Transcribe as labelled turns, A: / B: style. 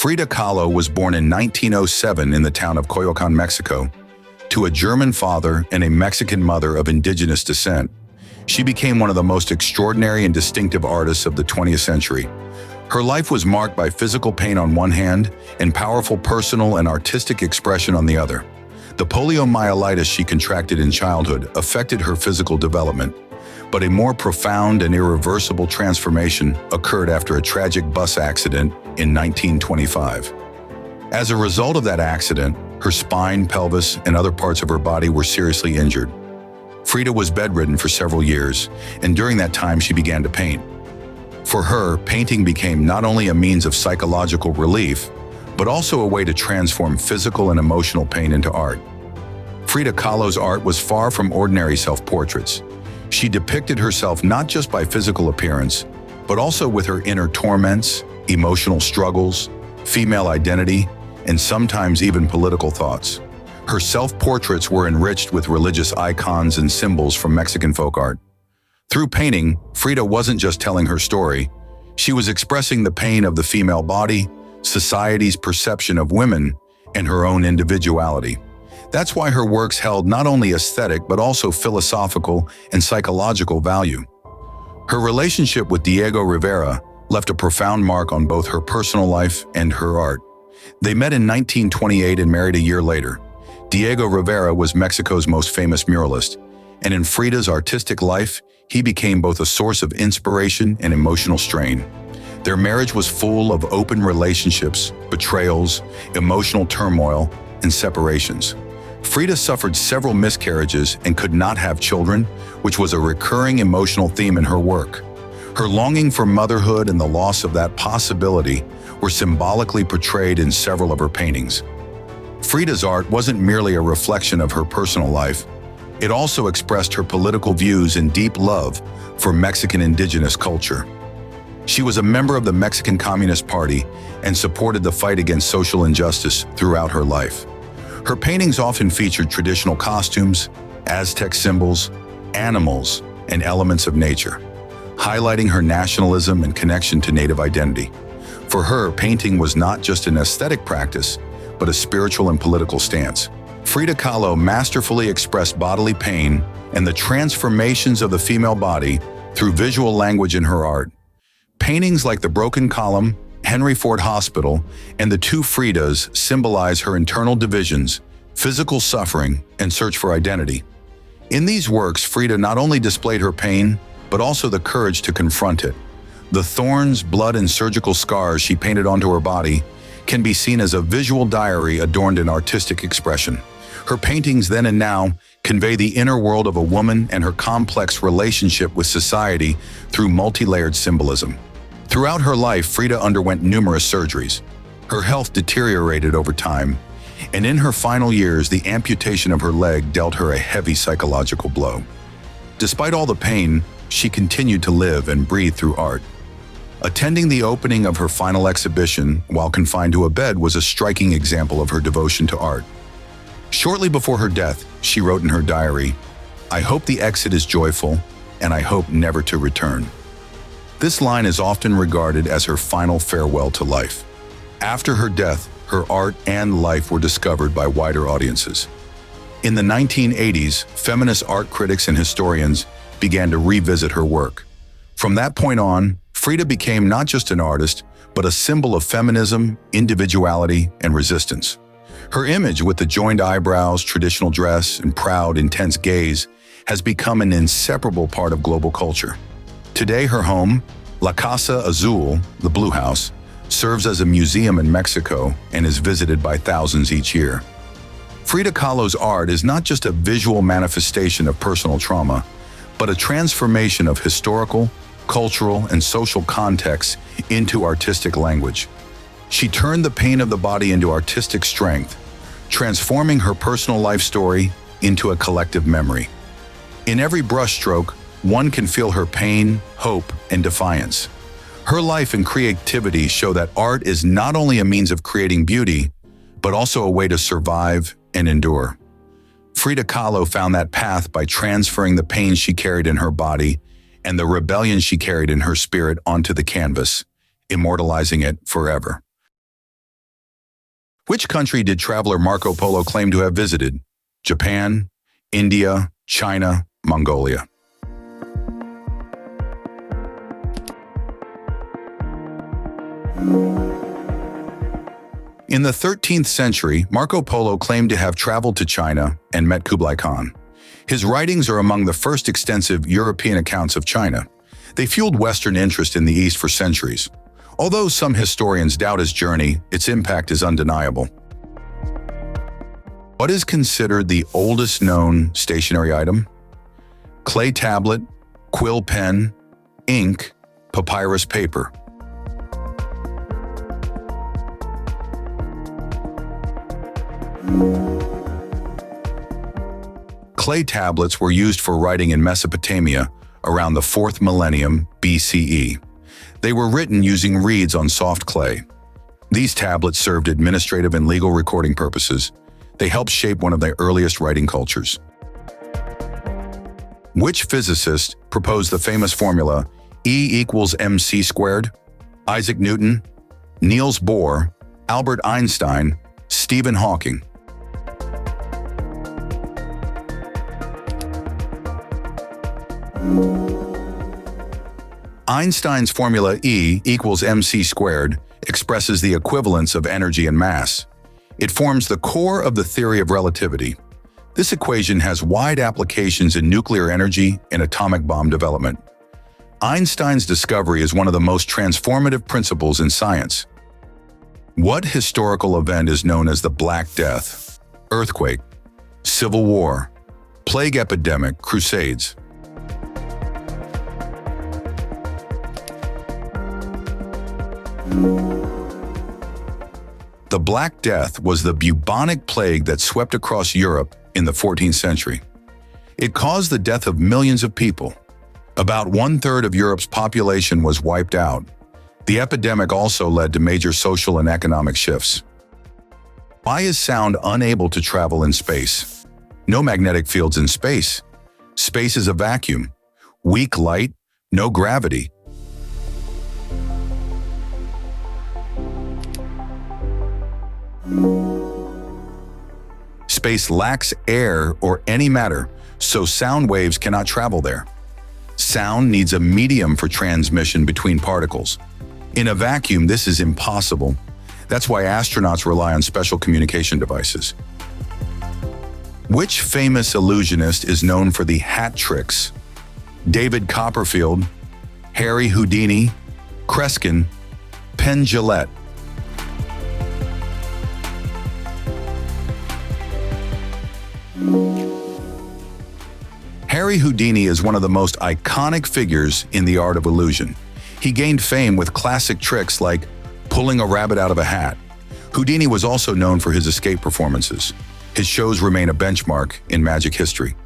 A: Frida Kahlo was born in 1907 in the town of Coyoacán, Mexico, to a German father and a Mexican mother of indigenous descent. She became one of the most extraordinary and distinctive artists of the 20th century. Her life was marked by physical pain on one hand and powerful personal and artistic expression on the other. The poliomyelitis she contracted in childhood affected her physical development, but a more profound and irreversible transformation occurred after a tragic bus accident in 1925. As a result of that accident, her spine, pelvis, and other parts of her body were seriously injured. Frida was bedridden for several years, and during that time she began to paint. For her, painting became not only a means of psychological relief, but also a way to transform physical and emotional pain into art. Frida Kahlo's art was far from ordinary self-portraits. She depicted herself not just by physical appearance, but also with her inner torments, emotional struggles, female identity, and sometimes even political thoughts. Her self-portraits were enriched with religious icons and symbols from Mexican folk art. Through painting, Frida wasn't just telling her story, she was expressing the pain of the female body, society's perception of women, and her own individuality. That's why her works held not only aesthetic but also philosophical and psychological value. Her relationship with Diego Rivera left a profound mark on both her personal life and her art. They met in 1928 and married a year later. Diego Rivera was Mexico's most famous muralist, and in Frida's artistic life, he became both a source of inspiration and emotional strain. Their marriage was full of open relationships, betrayals, emotional turmoil, and separations. Frida suffered several miscarriages and could not have children, which was a recurring emotional theme in her work. Her longing for motherhood and the loss of that possibility were symbolically portrayed in several of her paintings. Frida's art wasn't merely a reflection of her personal life. It also expressed her political views and deep love for Mexican indigenous culture. She was a member of the Mexican Communist Party and supported the fight against social injustice throughout her life. Her paintings often featured traditional costumes, Aztec symbols, animals, and elements of nature, highlighting her nationalism and connection to native identity. For her, painting was not just an aesthetic practice, but a spiritual and political stance. Frida Kahlo masterfully expressed bodily pain and the transformations of the female body through visual language in her art. Paintings like The Broken Column, Henry Ford Hospital, and the Two Fridas symbolize her internal divisions, physical suffering, and search for identity. In these works, Frida not only displayed her pain, but also the courage to confront it. The thorns, blood, and surgical scars she painted onto her body can be seen as a visual diary adorned in artistic expression. Her paintings then and now convey the inner world of a woman and her complex relationship with society through multi-layered symbolism. Throughout her life, Frida underwent numerous surgeries. Her health deteriorated over time, and in her final years, the amputation of her leg dealt her a heavy psychological blow. Despite all the pain, she continued to live and breathe through art. Attending the opening of her final exhibition while confined to a bed was a striking example of her devotion to art. Shortly before her death, she wrote in her diary, "I hope the exit is joyful, and I hope never to return." This line is often regarded as her final farewell to life. After her death, her art and life were discovered by wider audiences. In the 1980s, feminist art critics and historians began to revisit her work. From that point on, Frida became not just an artist, but a symbol of feminism, individuality, and resistance. Her image with the joined eyebrows, traditional dress, and proud, intense gaze has become an inseparable part of global culture. Today, her home, La Casa Azul, the Blue House, serves as a museum in Mexico and is visited by thousands each year. Frida Kahlo's art is not just a visual manifestation of personal trauma, but a transformation of historical, cultural, and social contexts into artistic language. She turned the pain of the body into artistic strength, transforming her personal life story into a collective memory. In every brushstroke, one can feel her pain, hope, and defiance. Her life and creativity show that art is not only a means of creating beauty, but also a way to survive and endure. Frida Kahlo found that path by transferring the pain she carried in her body and the rebellion she carried in her spirit onto the canvas, immortalizing it forever. Which country did traveler Marco Polo claim to have visited? Japan, India, China, Mongolia. In the 13th century, Marco Polo claimed to have traveled to China and met Kublai Khan. His writings are among the first extensive European accounts of China. They fueled Western interest in the East for centuries. Although some historians doubt his journey, its impact is undeniable. What is considered the oldest known stationery item? Clay tablet, quill pen, ink, papyrus paper. Clay tablets were used for writing in Mesopotamia around the 4th millennium BCE. They were written using reeds on soft clay. These tablets served administrative and legal recording purposes. They helped shape one of the earliest writing cultures. Which physicist proposed the famous formula E=mc²? Isaac Newton, Niels Bohr, Albert Einstein, Stephen Hawking. Einstein's formula E=mc² expresses the equivalence of energy and mass. It forms the core of the theory of relativity. This equation has wide applications in nuclear energy and atomic bomb development. Einstein's discovery is one of the most transformative principles in science. What historical event is known as the Black Death? Earthquake, Civil War, plague epidemic, Crusades. The Black Death was the bubonic plague that swept across Europe in the 14th century. It caused the death of millions of people. About 1/3 of Europe's population was wiped out. The epidemic also led to major social and economic shifts. Why is sound unable to travel in space? No magnetic fields in space. Space is a vacuum. Weak light, no gravity. Space lacks air or any matter, so sound waves cannot travel there. Sound needs a medium for transmission between particles. In a vacuum, this is impossible. That's why astronauts rely on special communication devices. Which famous illusionist is known for the hat tricks? David Copperfield, Harry Houdini, Kreskin, Penn Jillette. Harry Houdini is one of the most iconic figures in the art of illusion. He gained fame with classic tricks like pulling a rabbit out of a hat. Houdini was also known for his escape performances. His shows remain a benchmark in magic history.